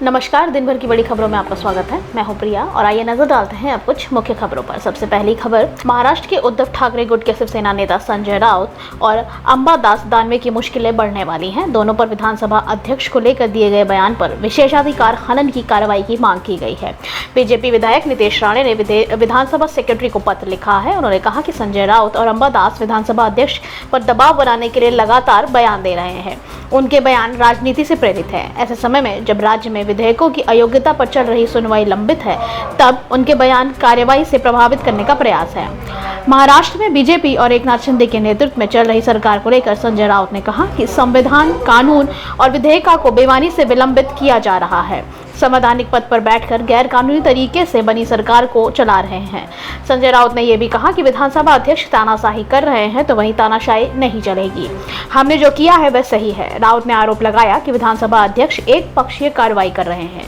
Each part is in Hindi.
नमस्कार, दिन भर की बड़ी खबरों में आपका स्वागत है। मैं हूं प्रिया और आइए नजर डालते हैं अब कुछ मुख्य खबरों पर। सबसे पहली खबर, महाराष्ट्र के उद्धव ठाकरे गुट के शिवसेना नेता संजय राउत और अंबादास दानवे की मुश्किलें बढ़ने वाली हैं। दोनों पर विधानसभा अध्यक्ष को लेकर दिए गए बयान पर विशेषाधिकार हनन की कार्रवाई की मांग की गई है। बीजेपी विधायक नितेश राणे ने विधानसभा सेक्रेटरी को पत्र लिखा है। उन्होंने कहा कि संजय राउत और अंबादास विधानसभा अध्यक्ष पर दबाव बनाने के लिए लगातार बयान दे रहे हैं। उनके बयान राजनीति से प्रेरित है। ऐसे समय में जब राज्य में विधेयकों की अयोग्यता पर चल रही सुनवाई लंबित है, तब उनके बयान कार्रवाई से प्रभावित करने का प्रयास है। महाराष्ट्र में बीजेपी और एकनाथ शिंदे के नेतृत्व में चल रही सरकार को लेकर संजय राउत ने कहा कि संविधान, कानून और विधेयकों को बेईमानी से विलंबित किया जा रहा है। संवैधानिक पद पर बैठकर गैर कानूनी तरीके से बनी सरकार को चला रहे हैं। संजय राउत ने यह भी कहा कि विधानसभा अध्यक्ष तानाशाही कर रहे हैं तो वहीं तानाशाही नहीं चलेगी। हमने जो किया है वह सही है। राउत ने आरोप लगाया कि विधानसभा अध्यक्ष एक पक्षीय कार्रवाई कर रहे हैं।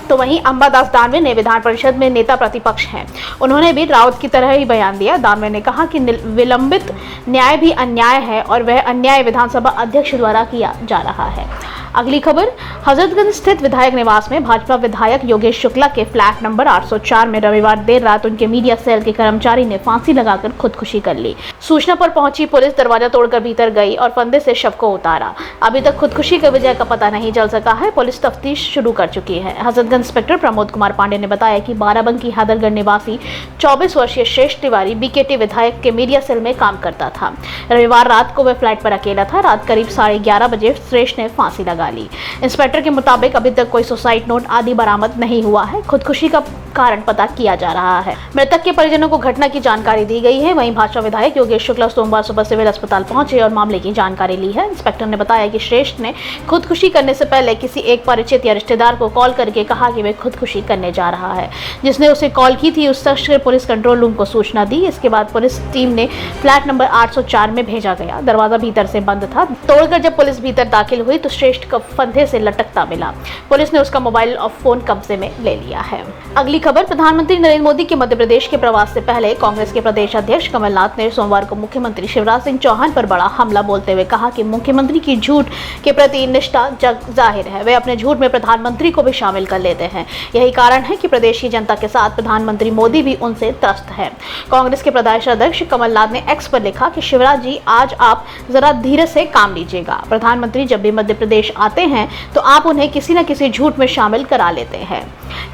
तो वहीं अंबादास दानवे ने विधान परिषद में नेता प्रतिपक्ष हैं। उन्होंने भी राउत की तरह ही बयान दिया। दानवे ने कहा कि विलंबित न्याय भी अन्याय है और वह अन्याय विधानसभा अध्यक्ष द्वारा किया जा रहा है। अगली खबर, हजरतगंज स्थित विधायक निवास में भाजपा विधायक योगेश शुक्ला के फ्लैट नंबर 804 में रविवार देर रात उनके मीडिया सेल के कर्मचारी ने फांसी लगाकर खुदकुशी कर ली। सूचना पर पहुंची पुलिस दरवाजा तोड़कर भीतर गई और फंदे से शव को उतारा। अभी तक खुदकुशी की वजह का पता नहीं चल सका है। पुलिस तफ्तीश शुरू कर चुकी है। हजरतगंज इंस्पेक्टर प्रमोद कुमार पांडे ने बताया कि बाराबंकी हैदरगढ़ निवासी 24 वर्षीय श्रेष्ठ तिवारी बीकेटी विधायक के मीडिया सेल में काम करता था। रविवार रात को वह फ्लैट पर अकेला था। रात करीब 11:30 बजे श्रेष्ठ ने फांसी लगा ली। इंस्पेक्टर के मुताबिक अभी तक कोई सुसाइड नोट आदि बरामद नहीं हुआ है। खुदकुशी का कारण पता किया जा रहा है। मृतक के परिजनों को घटना की जानकारी दी गई है। वहीं भाजपा विधायक योगेश शुक्ला सोमवार सुबह सिविल अस्पताल पहुंचे और मामले की जानकारी ली है। इंस्पेक्टर ने बताया कि श्रेष्ठ ने खुदकुशी करने से पहले किसी एक परिचित या रिश्तेदार को कॉल करके कहा कि वह खुदकुशी करने जा रहा है। जिसने उसे कॉल की थी उस शख्स ने पुलिस कंट्रोल रूम को सूचना दी। इसके बाद पुलिस टीम ने फ्लैट नंबर 804 में भेजा गया। दरवाजा भीतर से बंद था। तोड़कर जब पुलिस भीतर दाखिल हुई तो श्रेष्ठ को फंदे से लटकता मिला। पुलिस ने उसका मोबाइल और फोन कब्जे में ले लिया है। अगली खबर, प्रधानमंत्री नरेंद्र मोदी के मध्य प्रदेश के प्रवास से पहले कांग्रेस के प्रदेश अध्यक्ष कमलनाथ ने सोमवार को मुख्यमंत्री शिवराज सिंह चौहान पर बड़ा हमला बोलते हुए कहा कि मुख्यमंत्री की झूठ के प्रति निष्ठा जाहिर है। वे अपने झूठ में प्रधानमंत्री को भी शामिल कर लेते हैं। यही कारण है कि प्रदेश की जनता के साथ प्रधानमंत्री मोदी भी उनसे त्रस्त है। कांग्रेस के प्रदेश अध्यक्ष कमलनाथ ने एक्स पर लिखा कि शिवराज जी, आज आप जरा धीरे से काम लीजिएगा। प्रधानमंत्री जब भी मध्य प्रदेश आते हैं तो आप उन्हें किसी न किसी झूठ में शामिल करा लेते हैं,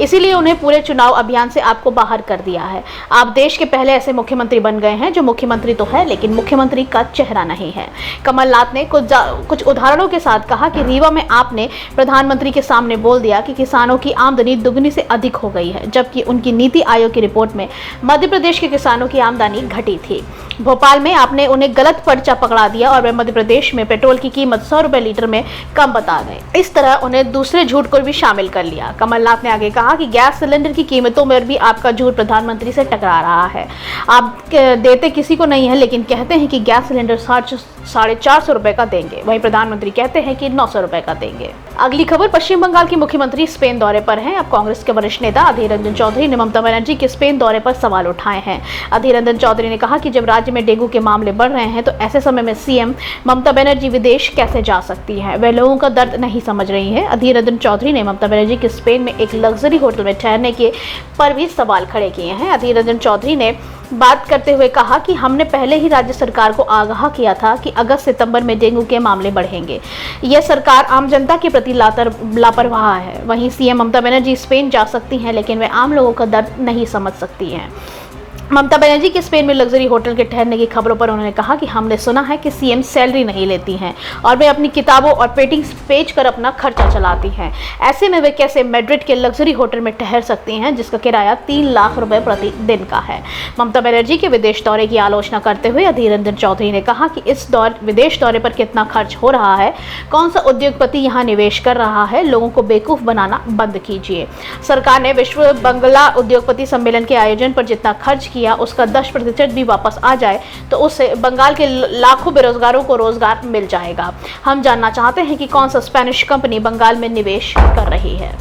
इसीलिए उन्हें पूरे चुनाव अभियान से आपको बाहर कर दिया है। आप देश के पहले ऐसे मुख्यमंत्री बन गए हैं जो मुख्यमंत्री तो है लेकिन मुख्यमंत्री का चेहरा नहीं है। कमलनाथ ने कुछ उदाहरणों के साथ कहा कि रीवा में आपने प्रधानमंत्री के सामने बोल दिया कि किसानों की आमदनी दुगनी से अधिक हो गई है, जबकि उनकी नीति आयोग की रिपोर्ट में मध्य प्रदेश के किसानों की आमदनी घटी थी। भोपाल में आपने उन्हें गलत पर्चा पकड़ा दिया और वे मध्य प्रदेश में पेट्रोल की कीमत 100 रुपए लीटर में कम बता गए। इस तरह उन्हें दूसरे झूठ को भी शामिल कर लिया। कमलनाथ ने आगे कहा कि गैस सिलेंडर की कीमतों में भी आपका झूठ प्रधानमंत्री से टकरा रहा है। आप देते किसी को नहीं है लेकिन कहते हैं कि गैस सिलेंडर 450 रुपए का देंगे, वहीं प्रधानमंत्री कहते हैं कि 900 रुपए का देंगे। अगली खबर, पश्चिम बंगाल की मुख्यमंत्री स्पेन दौरे पर हैं। अब कांग्रेस के वरिष्ठ नेता अधीर रंजन चौधरी ने ममता बनर्जी के स्पेन दौरे पर सवाल उठाए हैं। अधीर रंजन चौधरी ने कहा कि जब राज्य में डेंगू के मामले बढ़ रहे हैं तो ऐसे समय में सीएम ममता बनर्जी विदेश कैसे जा सकती है, वह लोगों का दर्द नहीं समझ रही है। अधीर रंजन चौधरी ने ममता बनर्जी के स्पेन में एक लग्जरी होटल में ठहरने के पर भी सवाल खड़े किए हैं। अधीर रंजन चौधरी ने बात करते हुए कहा कि हमने पहले ही राज्य सरकार को आगाह किया था कि अगस्त सितंबर में डेंगू के मामले बढ़ेंगे। यह सरकार आम जनता के प्रति लापरवाह है। वहीं सीएम ममता बनर्जी स्पेन जा सकती हैं लेकिन वे आम लोगों का दर्द नहीं समझ सकती हैं। ममता बनर्जी के स्पेन में लग्जरी होटल के ठहरने की खबरों पर उन्होंने कहा कि हमने सुना है कि सीएम सैलरी नहीं लेती हैं और वे अपनी किताबों और पेंटिंग्स बेचकर अपना खर्चा चलाती हैं। ऐसे में वे कैसे मैड्रिड के लग्जरी होटल में ठहर सकती हैं जिसका किराया 3 लाख रुपए प्रति दिन का है। ममता बनर्जी के विदेश दौरे की आलोचना करते हुए अधीर रंजन चौधरी ने कहा कि इस विदेश दौरे पर कितना खर्च हो रहा है, कौन सा उद्योगपति यहाँ निवेश कर रहा है, लोगों को बेवकूफ बनाना बंद कीजिए। सरकार ने विश्व बंगला उद्योगपति सम्मेलन के आयोजन पर जितना खर्च किया उसका 10% भी वापस आ जाए तो उससे बंगाल के लाखों बेरोजगारों को रोजगार मिल जाएगा। हम जानना चाहते हैं कि कौन सा स्पेनिश कंपनी बंगाल में निवेश कर रही है।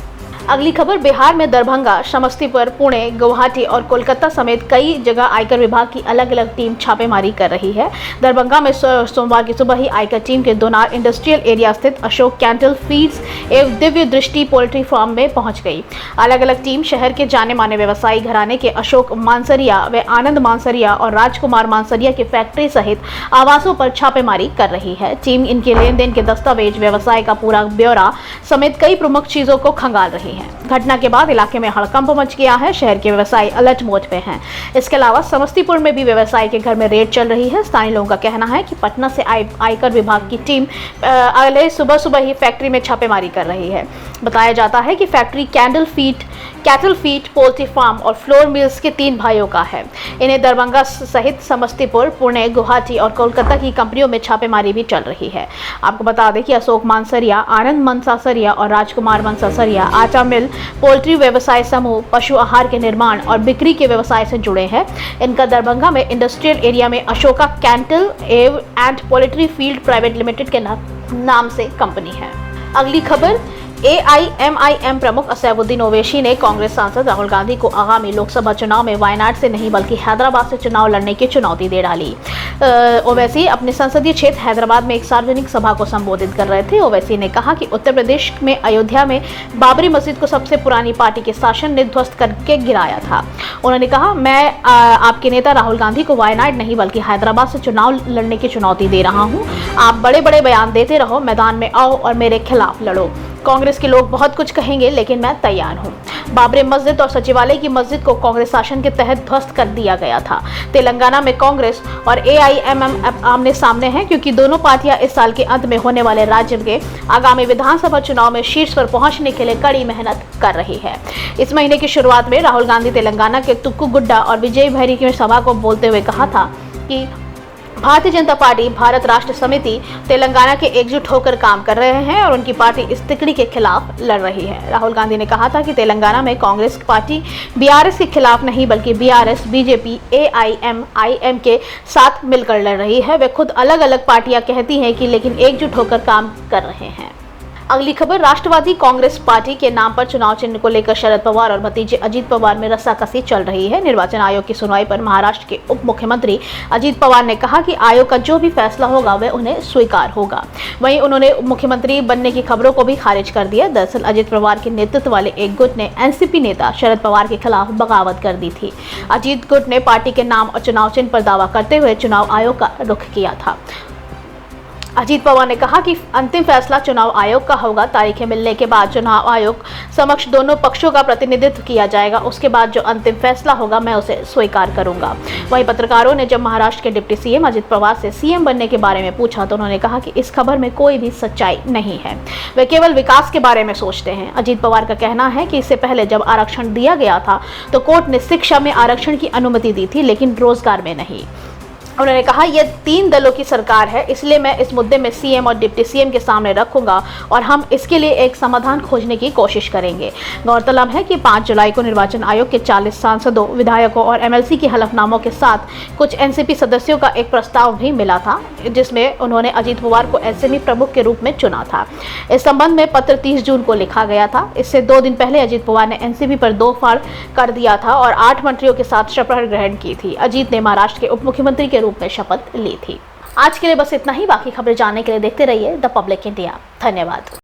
अगली खबर, बिहार में दरभंगा, समस्तीपुर, पुणे, गुवाहाटी और कोलकाता समेत कई जगह आयकर विभाग की अलग अलग टीम छापेमारी कर रही है। दरभंगा में सोमवार की सुबह ही आयकर टीम के दोनार इंडस्ट्रियल एरिया स्थित अशोक कैटल फीड्स एवं दिव्य दृष्टि पोल्ट्री फार्म में पहुंच गई। अलग अलग टीम शहर के जाने माने व्यवसायी घराने के अशोक मानसरिया व आनंद मानसरिया और राजकुमार मानसरिया की फैक्ट्री सहित आवासों पर छापेमारी कर रही है। टीम इनके लेन देन के दस्तावेज, व्यवसाय का पूरा ब्यौरा समेत कई प्रमुख चीजों को खंगाल रही है। घटना के बाद इलाके में हड़कंप मच गया है। शहर के व्यवसायी अलर्ट मोड पे हैं। इसके अलावा समस्तीपुर में भी व्यवसायी के घर में रेड चल रही है। स्थानीय लोगों का कहना है कि पटना से आयकर विभाग की टीम अगले सुबह ही फैक्ट्री में छापेमारी कर रही है। बताया जाता है कि factory cattle feed poultry farm और फ्लोर मिल्स के 3 भाइयों का है। इन्हें दरभंगा सहित समस्तीपुर, पुणे, गुवाहाटी और कोलकाता की कंपनियों में छापेमारी भी चल रही है। आपको बता दें कि अशोक मानसरिया, आनंद मानसरिया और राजकुमार मानसरिया आटा मिल, पोल्ट्री व्यवसाय समूह, पशु आहार के निर्माण और बिक्री के व्यवसाय से जुड़े हैं। इनका दरभंगा में इंडस्ट्रियल एरिया में Ashoka cattle and poultry field private limited के नाम से कंपनी है। अगली खबर, AIMIM प्रमुख असैफुद्दीन ओवैसी ने कांग्रेस सांसद राहुल गांधी को आगामी लोकसभा चुनाव में वायनाड से नहीं बल्कि हैदराबाद से चुनाव लड़ने की चुनौती दे डाली। ओवैसी अपने संसदीय क्षेत्र हैदराबाद में एक सार्वजनिक सभा को संबोधित कर रहे थे। ओवैसी ने कहा कि उत्तर प्रदेश में अयोध्या में बाबरी मस्जिद को सबसे पुरानी पार्टी के शासन ने ध्वस्त करके गिराया था। उन्होंने कहा, मैं आपके नेता राहुल गांधी को वायनाड नहीं बल्कि हैदराबाद से चुनाव लड़ने की चुनौती दे रहा हूँ। आप बड़े बड़े बयान देते रहो, मैदान में आओ और मेरे खिलाफ लड़ो। कांग्रेस के लोग बहुत कुछ कहेंगे लेकिन मैं तैयार हूं। बाबरी मस्जिद और सचिवालय की मस्जिद को कांग्रेस शासन के तहत ध्वस्त कर दिया गया था। तेलंगाना में कांग्रेस और AIMIM आमने सामने हैं क्योंकि दोनों पार्टियां इस साल के अंत में होने वाले राज्य के आगामी विधानसभा चुनाव में शीर्ष पर पहुंचने के लिए कड़ी मेहनत कर रही है। इस महीने की शुरुआत में राहुल गांधी तेलंगाना के तुक्कुगुड्डा और विजय भैरी की सभा को बोलते हुए कहा था कि भारतीय जनता पार्टी, भारत राष्ट्र समिति तेलंगाना के एकजुट होकर काम कर रहे हैं और उनकी पार्टी इस तिकड़ी के खिलाफ लड़ रही है। राहुल गांधी ने कहा था कि तेलंगाना में कांग्रेस पार्टी BRS के खिलाफ नहीं बल्कि BRS, BJP, AIMIM के साथ मिलकर लड़ रही है। वे खुद अलग अलग पार्टियां कहती हैं कि लेकिन एकजुट होकर काम कर रहे हैं। अगली खबर, राष्ट्रवादी कांग्रेस पार्टी के नाम पर चुनाव चिन्ह को लेकर शरद पवार और भतीजे अजीत पवार में रस्साकसी चल रही है। निर्वाचन आयोग की सुनवाई पर महाराष्ट्र के उप मुख्यमंत्री अजीत पवार ने कहा कि आयोग का जो भी फैसला होगा वह उन्हें स्वीकार होगा। वहीं उन्होंने मुख्यमंत्री बनने की खबरों को भी खारिज कर दिया। दरअसल अजीत पवार के नेतृत्व वाले एक गुट ने NCP नेता शरद पवार के खिलाफ बगावत कर दी थी। अजीत गुट ने पार्टी के नाम और चुनाव चिन्ह पर दावा करते हुए चुनाव आयोग का रुख किया था। अजीत पवार ने कहा कि अंतिम फैसला चुनाव आयोग का होगा। तारीखें मिलने के बाद चुनाव आयोग समक्ष दोनों पक्षों का प्रतिनिधित्व किया जाएगा। उसके बाद जो अंतिम फैसला होगा मैं उसे स्वीकार करूंगा। वहीं पत्रकारों ने जब महाराष्ट्र के डिप्टी CM अजित पवार से CM बनने के बारे में पूछा तो उन्होंने कहा कि इस खबर में कोई भी सच्चाई नहीं है, वे केवल विकास के बारे में सोचते हैं। अजीत पवार का कहना है कि इससे पहले जब आरक्षण दिया गया था तो कोर्ट ने शिक्षा में आरक्षण की अनुमति दी थी लेकिन रोजगार में नहीं। उन्होंने कहा, यह 3 दलों की सरकार है, इसलिए मैं इस मुद्दे में CM और डिप्टी CM के सामने रखूंगा और हम इसके लिए एक समाधान खोजने की कोशिश करेंगे। गौरतलब है कि 5 जुलाई को निर्वाचन आयोग के 40 सांसदों, विधायकों और MLC के हलफनामों के साथ कुछ NCP सदस्यों का एक प्रस्ताव भी मिला था जिसमें उन्होंने अजीत पवार को SME प्रमुख के रूप में चुना था। इस संबंध में पत्र 30 जून को लिखा गया था। इससे 2 दिन पहले अजीत पवार ने NCP पर 2 फाड़ कर दिया था और 8 मंत्रियों के साथ शपथ ग्रहण की थी। अजीत ने महाराष्ट्र के उप मुख्यमंत्री के रूप में शपथ ली थी। आज के लिए बस इतना ही। बाकी खबरें जानने के लिए देखते रहिए द पब्लिक इंडिया। धन्यवाद।